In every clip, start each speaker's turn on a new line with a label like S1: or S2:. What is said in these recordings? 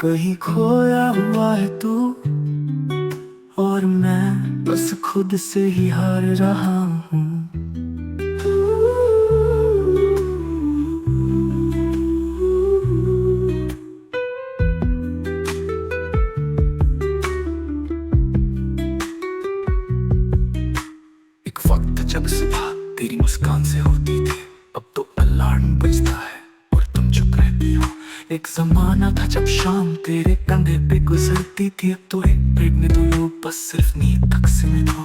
S1: कहीं खोया हुआ है तू और मैं बस खुद से ही हार रहा हूँ। एक वक्त जब सुबह तेरी मुस्कान से होती थी, अब तो अलार्म बजता है और तुम चुप रहती हो। एक जमाना था जब शाम तेरे कंधे पे गुजरती थी, अब तो एक बेड में तुम लोग बस सिर्फ नींद तक सीमित हो।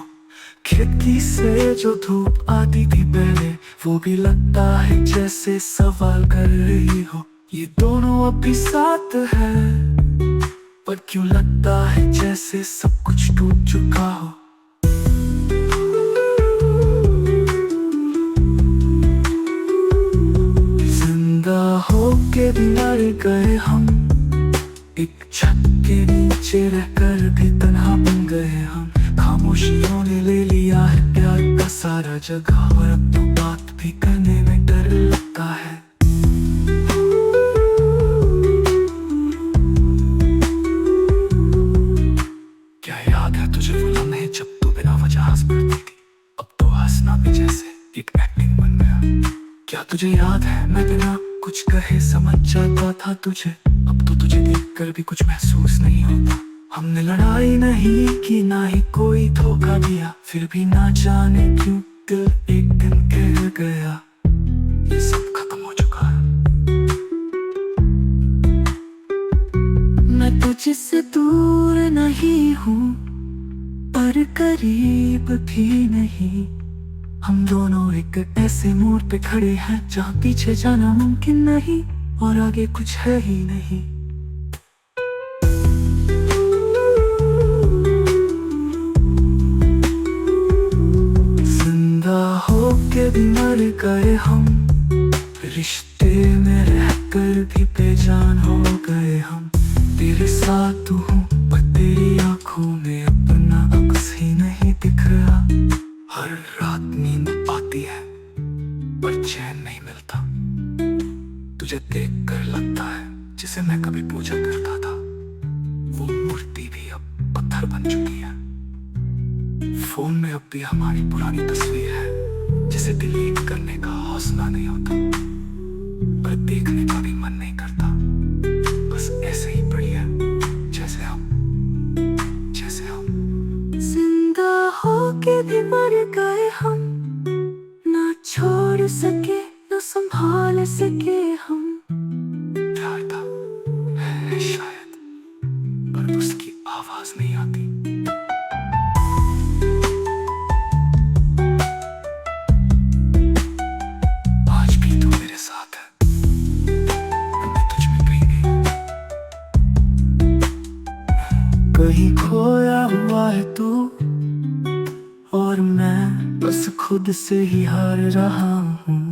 S1: खिड़की से जो धूप आती थी पहले, वो भी लगता है जैसे सवाल कर रही हो। ये दोनों अभी साथ है, पर क्यों लगता है जैसे सब कुछ टूट चुका हो। होके भी मर गए हम, एक छत के नीचे रहकर भी तन्हा बन गए हम। खामोशियों ने ले लिया है प्यार का सारा जगह, और अब तो बात भी करने में डर लगता है। क्या याद है तुझे वो लम्हे जब तू बिना वजह हंस पड़ती थी? अब तो हंसना भी जैसे एक एक्टिंग बन गया। क्या तुझे याद है मैं बिना कुछ कहे समझ जाता था तुझे? अब तो तुझे देखकर भी कुछ महसूस नहीं होता। हमने लड़ाई नहीं की, ना ही कोई धोखा दिया, फिर भी ना जाने क्यों दिल एक दिन कह गया ये सब खत्म हो चुका है। मैं तुझसे दूर नहीं हूँ, पर करीब भी नहीं। हम दोनों एक ऐसे मोड़ पे खड़े हैं जहाँ पीछे जाना मुमकिन नहीं और आगे कुछ है ही नहीं। जिंदा होके भी मर गए हम, रिश्ते में रहकर भी बेजान हो गए हम। तेरे साथ हूँ पर तेरी आंखों में अपना अक्स ही नहीं दिख रहा। हर रात नींद आती है पर चैन नहीं मिलता। तुझे देखकर लगता है जिसे मैं कभी पूजा करता था, वो मूर्ति भी अब पत्थर बन चुकी है। फोन में अब भी हमारी पुरानी तस्वीर है, जिसे डिलीट करने का हौसला नहीं होता, पर देखने का भी मन नहीं करता। बस ऐसे ही पड़ी है जैसे हम जिंदा होके भी मर गए हम, ना छोड़ सके ना संभाल सके हम। प्यार था है शायद, पर उसकी आवाज नहीं आती। आज भी तू मेरे साथ है, मैं तुझ में कहीं खोया हुआ है तू और मैं बस खुद से ही हार रहा हूँ।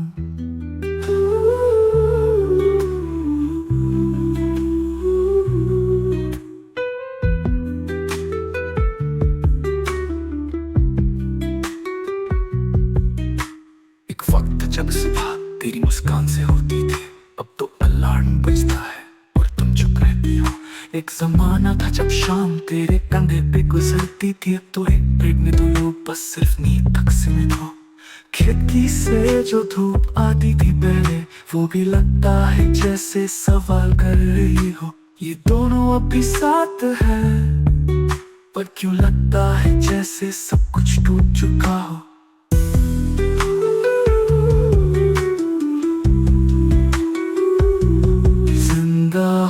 S1: एक वक्त जब सुबह तेरी मुस्कान से होती थी, अब तो अलार्म बजता है और तुम चुप रहती हो। एक जमाना था जब शाम तेरे कंधे पे गुजरती थी, अब तो एक बेड में तुम लोग बस सिर्फ नींद तक सीमित हो। खिड़की से जो धूप आती थी पहले, वो भी लगता है जैसे सवाल कर रही हो। ये दोनों अभी साथ है, पर क्यों लगता है जैसे सब कुछ टूट चुका हो।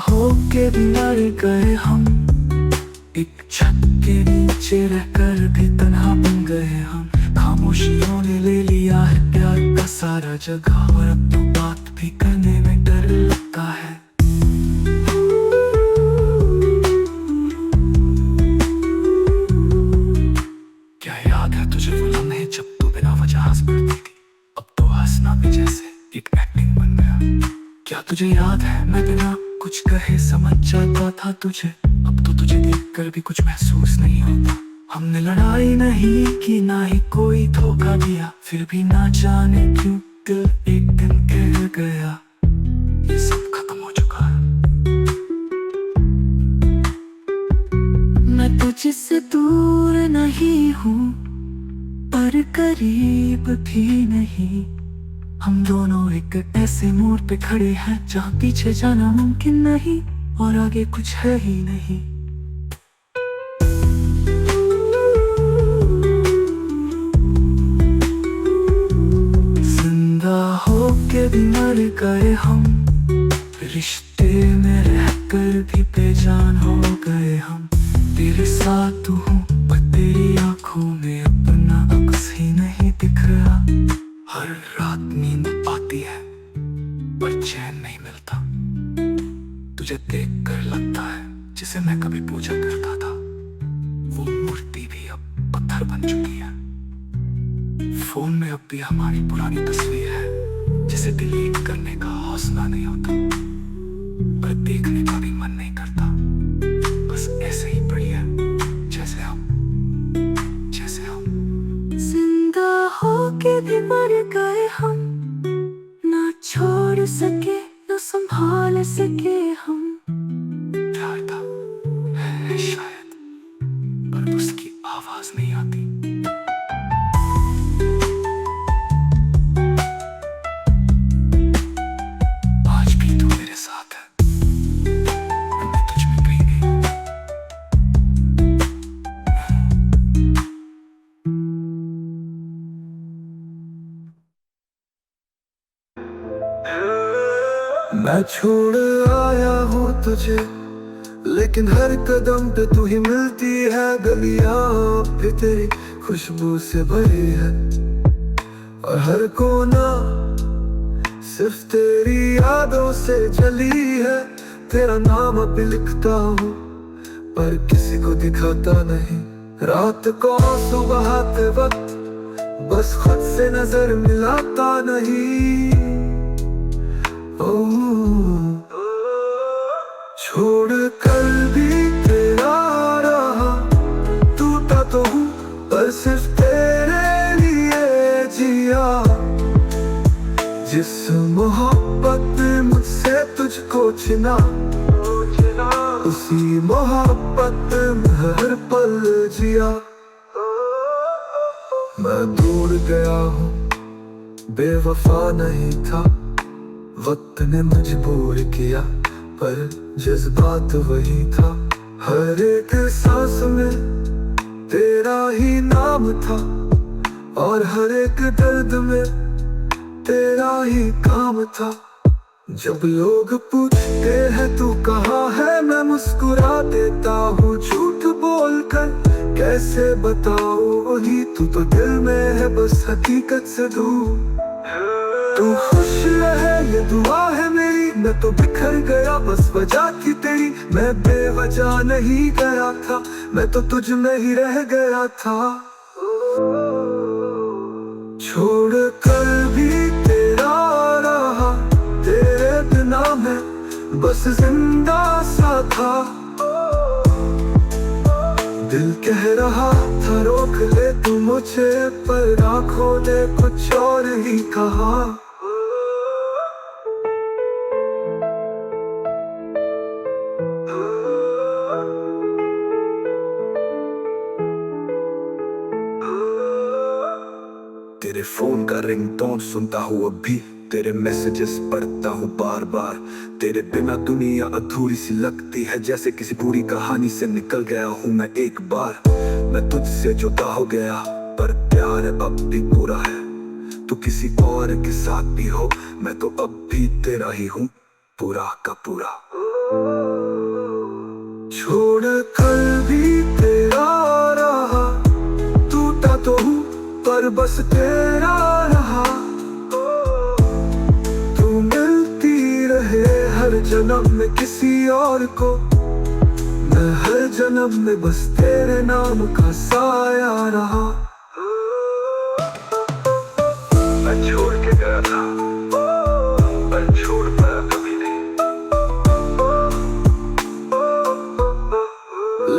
S1: होके भी मर गए हम, एक छत के नीचे रहकर भी तन्हा बन गए हम। खामोशियों ने ले लिया है प्यार का सारा जगह, और अब तो बात भी करने में डर लगता है। क्या याद है तुझे वो लम्हे जब तू बिना वजह हंस पड़ती थी? अब तो हंसना भी जैसे एक एक्टिंग बन गया। क्या तुझे याद है मैं बिना कुछ कहे समझ जाता था तुझे? अब तो तुझे देखकर भी कुछ महसूस नहीं होता। हमने लड़ाई नहीं की, ना ही कोई धोखा दिया, फिर भी ना जाने क्यों दिल एक दिन कह गया ये सब खत्म हो चुका है। जिससे दूर नहीं हूँ पर करीब भी नहीं। हम दोनों एक ऐसे मोड़ पे खड़े हैं जहाँ पीछे जाना मुमकिन नहीं और आगे कुछ है ही नहीं। जिंदा होके भी मर गए हम, रिश्ते में रहकर भी बेजान हो गए हम। तेरे साथ हूँ पर तेरी आंखों में अपना अक्स ही नहीं दिख रहा। हर रात नींद आती है पर चैन नहीं मिलता। तुझे देखकर लगता है जिसे मैं कभी पूजा करता था, वो मूर्ति भी अब पत्थर बन चुकी है। फोन में अब भी हमारी पुरानी तस्वीर है जिसे डिलीट करने का हौसला नहीं होता, पर देखने का भी मन नहीं करता। बस ऐसे ही पड़ी है जैसे हम जिंदा होके भी मर गए हम, ना छोड़ सके ना संभाल सके हम। प्यार था है शायद, पर उसकी आवाज नहीं आती। आज भी तू मेरे साथ है, मैं तुझ में कहीं नहीं। मैं छोड़ आया हूँ तुझे, लेकिन हर कदम पे तू ही मिलती है। गलियां भी तेरी खुशबू से भरी है और हर कोना सिर्फ तेरी यादों से जली है। तेरा नाम अब भी लिखता हूँ पर किसी को दिखाता नहीं। रात को आंसू बहाते वक्त बस खुद से नजर मिलाता नहीं। छोड़ कर भी तेरा रहा, टूटा तो हूँ पर सिर्फ तेरे लिए जिया। जिस मोहब्बत ने मुझसे तुझको छिना, उसी मोहब्बत में हर पल जिया। मैं दूर गया हूँ बेवफा नहीं था, वक्त ने मजबूर किया पर जज्बात वही था। हर एक सांस में तेरा ही नाम था और हर एक दर्द में तेरा ही काम था। जब लोग पूछते हैं तू कहाँ है, मैं मुस्कुरा देता हूँ झूठ बोलकर। कैसे बताऊँ वही तू तो दिल में है बस हकीकत से दूर। तू खुश रहे ये दुआ है मेरी, मैं तो बिखर गया बस वजह थी तेरी। मैं बेवजह नहीं गया था, मैं तो तुझ में ही रह गया था। छोड़ कर भी तेरा रहा, तेरे बिना मैं बस जिंदा सा था। दिल कह रहा था रोक ले तू मुझे, पर आँखों ने कुछ और ही कहा। तेरे फोन का रिंगटोन सुनता हूँ अभी, तेरे मैसेजेस पढ़ता हूँ बार बार। तेरे बिना दुनिया अधूरी सी लगती है, जैसे किसी पूरी कहानी से निकल गया हूँ मैं एक बार। मैं तुझसे जुदा हो गया पर प्यार अब भी पूरा है। तू किसी और के साथ भी हो, मैं तो अब भी तेरा ही हूँ पूरा का पूरा। छोड़ कर भी तेरा रहा, टूटा तो हूँ पर बस तेरा रहा। तू मिलती रहे हर जन्म में किसी और को, मैं हर जन्म में बस तेरे नाम का साया रहा। मैं छोड़ के गया था पर छोड़ पाया कभी नहीं,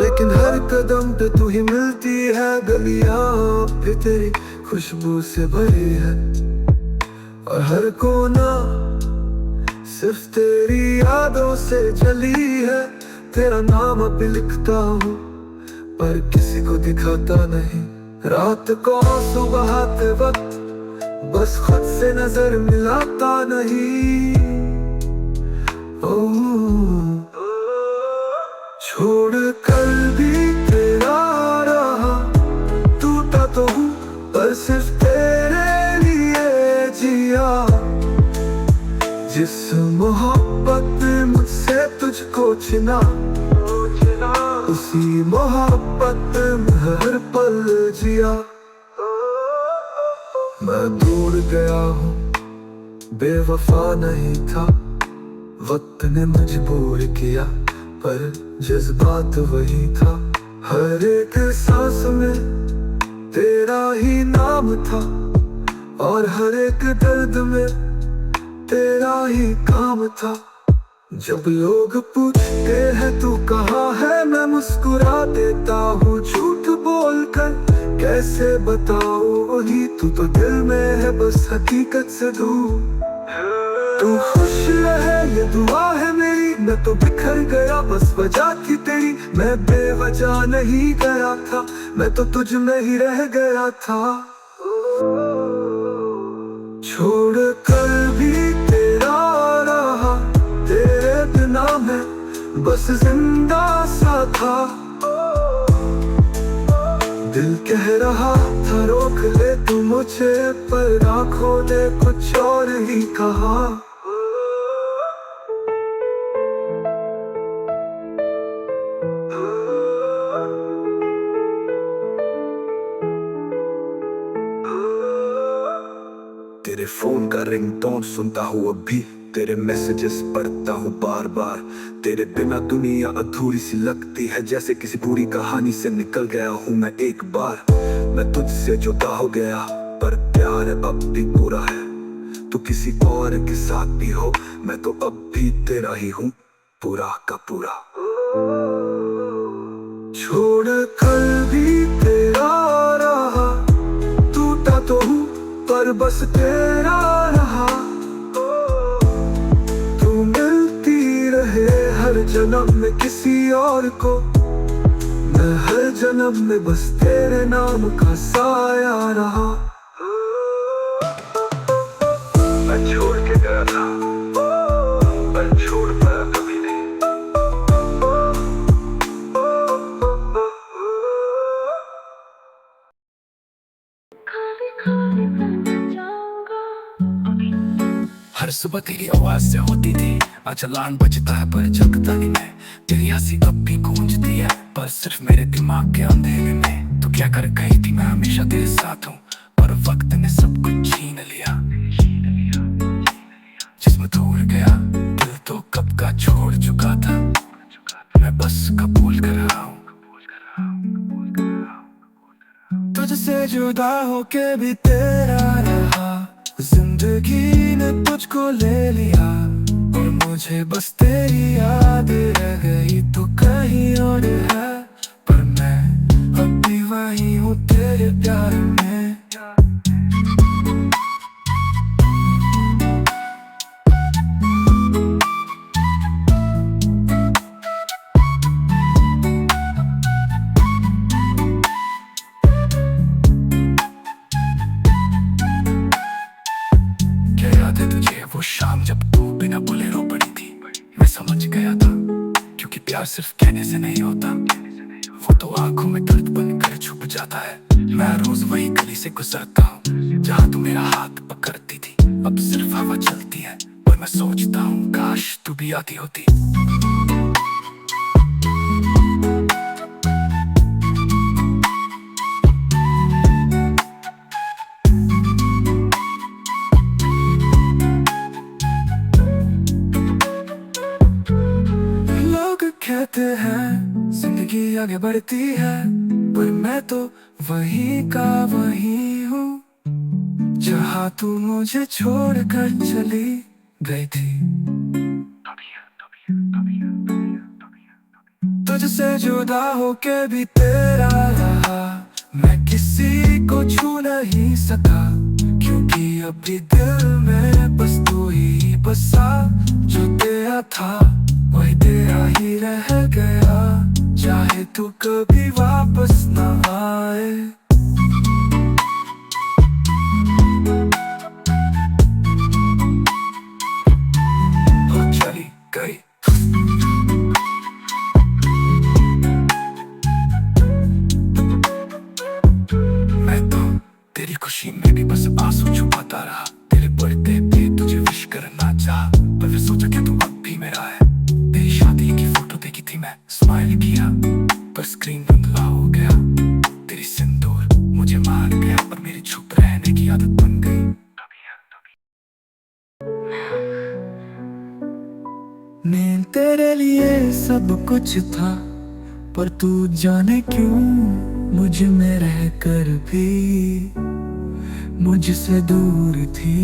S1: लेकिन हर कदम पे तू ही मिलती है। गलियां भी तेरी खुशबू से भरी है और हर कोना सिर्फ तेरी यादों से जली है। तेरा नाम अब भी लिखता हूँ पर किसी को दिखाता नहीं। रात को सुबह आते वक्त बस खुद से नजर मिलाता नहीं। छोड़ कर भी तेरा रहा, टूटा तो हूँ पर सिर्फ तेरे लिए जिया। जिस मोहब्बत ने मुझसे तुझको छिना, उसी मोहब्बत में हर पल जिया। मैं दूर गया हूँ, बेवफा नहीं था, वक्त ने मजबूर किया, पर जज्बात वही था। हर एक सांस में तेरा ही नाम था, और हर एक दर्द में तेरा ही काम था। जब लोग पूछते हैं तू कहाँ है, मैं मुस्कुरा देता हूँ झूठ बोलकर। कैसे बताऊँ वही तू तो दिल में है, बस हकीकत से दूर। तू खुश रहे ये दुआ है मेरी, मैं तो बिखर गया बस वजह थी तेरी। मैं बेवजह नहीं गया था, मैं तो तुझ में ही रह गया था। छोड़ कर भी तेरा रहा, तेरे बिना मैं बस जिंदा सा था। दिल कह रहा था रोक ले तू मुझे, पर आँखों ने कुछ और ही कहा। तेरे फोन का रिंगटोन सुनता हूँ अभी, तेरे मैसेजेस पढ़ता हूँ बार बार। तेरे बिना दुनिया अधूरी सी लगती है, जैसे किसी पूरी कहानी से निकल गया हूँ मैं एक बार। मैं तुझसे जुदा हो गया पर प्यार अब भी पूरा है। तू किसी और के साथ भी हो, मैं तो अब भी तेरा ही हूँ पूरा का पूरा। छोड़ कर भी तेरा रहा, टूटा तो हूँ पर बस तेरा रहा। तू मिलती रहे हर जन्म में किसी और को, मैं हर जन्म में बस तेरे नाम का साया रहा। मैं छोड़ के गया था पर छोड़ पाया कभी नहीं।
S2: हर सुबह तेरी आवाज से होती थी, आज अलार्म बजता है पर जगता नहीं मैं। तेरी हंसी अब भी गूंजती है पर सिर्फ मेरे दिमाग के अंधेरे में। तू क्या कर गई थी, मैं हमेशा तेरे साथ हूँ, पर वक्त ने सब कुछ छीन लिया। जिस्म दूर गया, दिल तो कब का छोड़ चुका था। मैं बस कबूल कर रहा हूँ, तुझसे जुदा होके भी तेरा रहा। जिंदगी ने तुझको ले लिया और मुझे बस तेरी याद रह गई। तू कहीं और है पर मैं अब भी वही हूँ तेरे प्यार में। वो शाम जब तू बिना बोले रो पड़ी थी, मैं समझ गया था क्योंकि प्यार सिर्फ कहने से नहीं होता, वो तो आंखों में दर्द बनकर छुप जाता है। मैं रोज वही गली से गुजरता हूँ जहाँ तू मेरा हाथ पकड़ती थी। अब सिर्फ हवा चलती है पर मैं सोचता हूँ काश तू भी आती होती। कहते हैं जिंदगी आगे बढ़ती है, पर मैं तो वही का वही हूँ जहाँ तू मुझे छोड़कर चली गई थी। तुझसे जुदा होके भी तेरा रहा, मैं किसी को छू नहीं सका, क्योंकि अभी दिल में बस तू ही बसा। जो तेरा था वही तेरा ही रह गया, चाहे
S1: तू कभी वापस ना आए। वो चली गई। मैं तो तेरी खुशी में भी बस आंसू छुपाता रहा। तेरे बर्थडे पे तुझे विश करना चाहा, पर फिर सोचा कि तू अब भी मेरा है। तेरी शादी की फोटो देखी थी, मैं स्माइल किया पर स्क्रीन धुंधला हो गया। तेरी सिंदूर मुझे मार गया, पर मेरी चुप रहने की आदत बन गई। मैं तेरे लिए सब कुछ था, पर तू जाने क्यों मुझ में रह कर भी मुझसे दूर थी।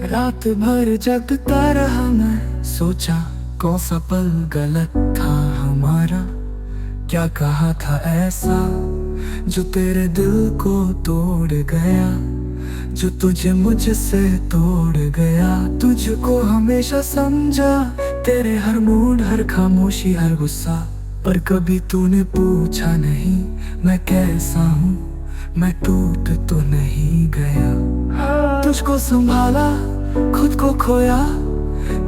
S1: रात भर जगता रहा मैं, सोचा कौन सा पल गलत था हमारा। क्या कहा था ऐसा जो तेरे दिल को तोड़ गया, जो तुझे मुझसे तोड़ गया। तुझको हमेशा समझा, तेरे हर मूड, हर खामोशी, हर गुस्सा, पर कभी तूने पूछा नहीं मैं कैसा हूँ। मैं टूट तो नहीं गया। तुझको संभाला, खुद को खोया,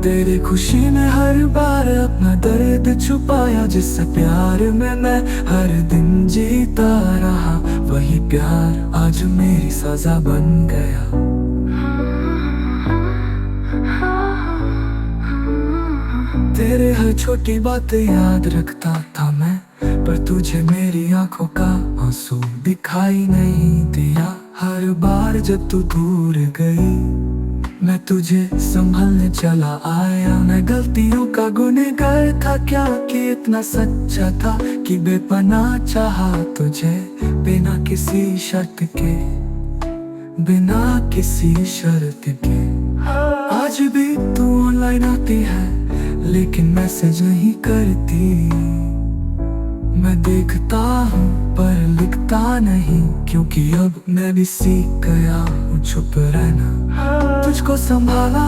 S1: तेरी खुशी में हर बार अपना दर्द छुपाया। जिस प्यार में मैं हर दिन जीता रहा, वही प्यार आज मेरी सजा बन गया। तेरे हर छोटी बातें याद रखता था मैं, पर तुझे मेरी आंखों का आंसू दिखाई नहीं दिया। हर बार जब तू दूर गई, मैं तुझे संभलने चला आया। मैं गलतियों का गुनहगार था क्या, कि इतना सच्चा था कि बेपनाह चाहा तुझे, बिना किसी शर्त के, बिना किसी शर्त के। आज भी तू ऑनलाइन आती है, लेकिन मैसेज नहीं करती। मैं देखता हूँ पर लिखता नहीं, क्योंकि अब मैं भी सीख गया हूँ चुप रहना। तुझको संभाला,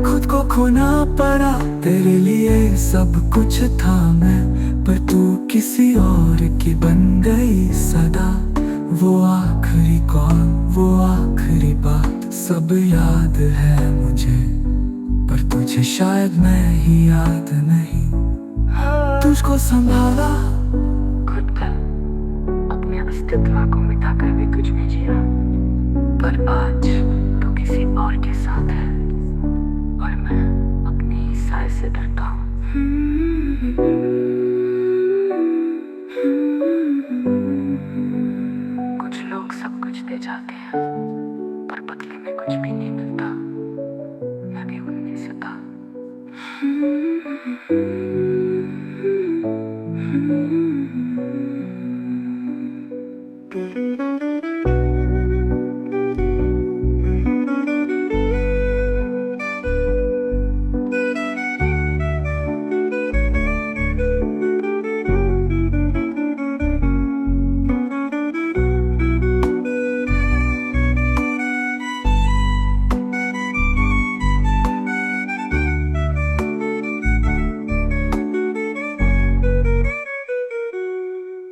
S1: खुद को खोना पड़ा, तेरे लिए सब कुछ था मैं, पर तू किसी और की बन गई सदा। वो आखिरी कॉल, वो आखिरी बात सब याद है मुझे, पर तुझे शायद मैं ही याद नहीं। तुझको संभाला, खुद का अपने अस्तित्व को मिटा कर भी कुछ नहीं जिया, पर आज तो किसी और के साथ है, और मैं अपनी ही साय से डरता हूँ। कुछ लोग सब कुछ दे जाते हैं, पर बदले में कुछ भी नहीं मिलता। मैं भी उनमें से था।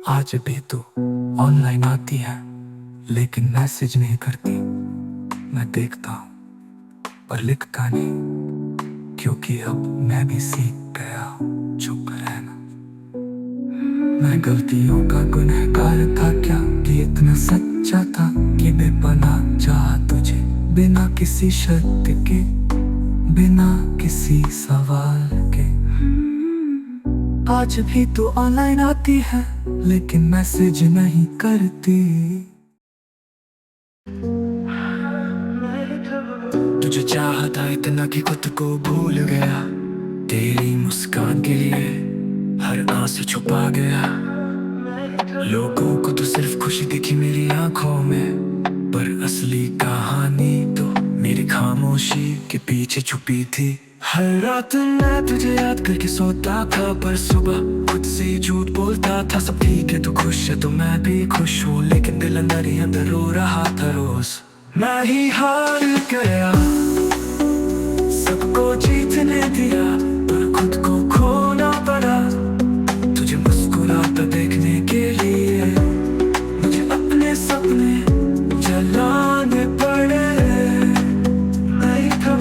S1: आज भी तू ऑनलाइन आती है, लेकिन मैसेज नहीं करती। मैं देखता हूँ पर लिखता नहीं, क्योंकि अब मैं भी सीख गया हूँ चुप रहना। मैं गलतियों का गुनहगार था क्या, कि इतना सच्चा था कि बेपनाह चाहा तुझे, बिना किसी शर्त के, बिना किसी सवाल के। आज भी तू ऑनलाइन आती है, लेकिन मैसेज नहीं करती। तुझे चाहा था इतना कि खुद को भूल गया, तेरी मुस्कान के लिए हर आंसू छुपा गया। लोगों को तो सिर्फ खुशी दिखी मेरी आंखों में, पर असली कहानी तो मेरी खामोशी के पीछे छुपी थी। हर रात मैं तुझे याद करके सोता था, पर सुबह खुद से झूठ बोलता था। सब ठीक है, तू खुश है तो मैं भी खुश हूँ, लेकिन दिल अंदर ही अंदर रो रहा था रोज। मैं ही हार गया, सबको जीतने दिया पर खुद को खोना पड़ा। तुझे मुस्कुराता देखने के लिए मुझे अपने सपने जलाने पड़े। नहीं था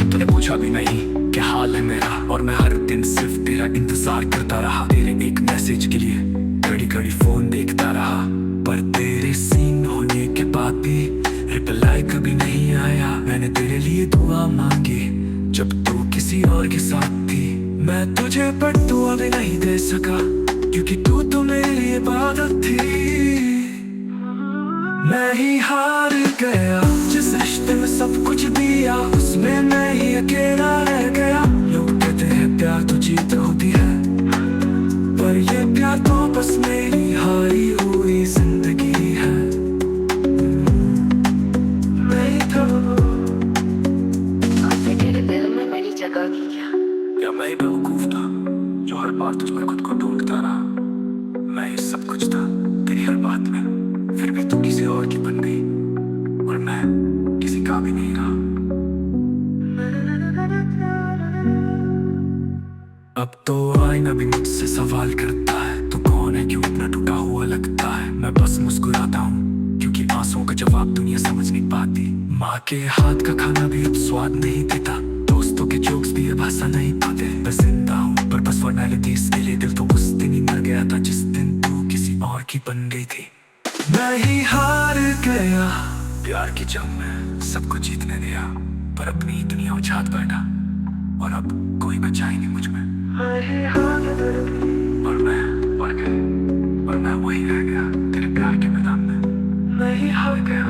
S2: तूने पूछा भी नहीं क्या हाल है मेरा, और मैं हर दिन सिर्फ तेरा इंतजार करता रहा। तेरे एक मैसेज के लिए घड़ी घड़ी फोन देखता रहा, पर तेरे सीन होने के बाद भी रिप्लाई कभी नहीं आया। मैंने तेरे लिए दुआ मांगी जब तू किसी और के साथ थी।
S1: मैं तुझे पर दुआ भी नहीं दे सका, क्योंकि तू तो मेरी इबादत थी। मैं ही हार गया, जिस रिश्ते में सब कुछ दिया उसमें मैं ही अकेला रह गया। लोग कहते हैं प्यार तो जीत होती है, पर ये प्यार तो बस मेरी हारी हुई जिंदगी है। नहीं था
S3: आपने तेरे दिल में मेरी जगह की क्या?
S2: या मैं ही बेवकूफ था जो हर बार तुझ में खुद को ढूंढता रहा। मैं ये सब कुछ था तेरी हर बात में, फिर भी तू किसी और की बन गई और मैं किसी का भी नहीं रहा। अब तो आईना भी मुझसे सवाल करता है, तू कौन है, क्यों इतना टूटा हुआ लगता है। मैं बस मुस्कुराता हूँ क्योंकि आंसुओं का जवाब दुनिया समझ नहीं पाती। माँ के हाथ का खाना भी अब स्वाद नहीं देता, दोस्तों के जोक्स भी अब हंसा नहीं पाते। मैं जिंदा हूँ पर बस फॉर्मेलिटीज के लिए, दिल तो उस दिन ही मर गया था जिस दिन तू किसी और की बन गई थी।
S1: मैं ही हार गया,
S2: प्यार की जंग में सबको जीतने दिया, पर अपनी दुनिया उछात बैठा और अब कोई बचा ही नहीं मुझ में।
S1: मैं ही हार गया,
S2: और मैं वही रह गया तेरे प्यार के मैदान में।
S1: मैं ही हार गया।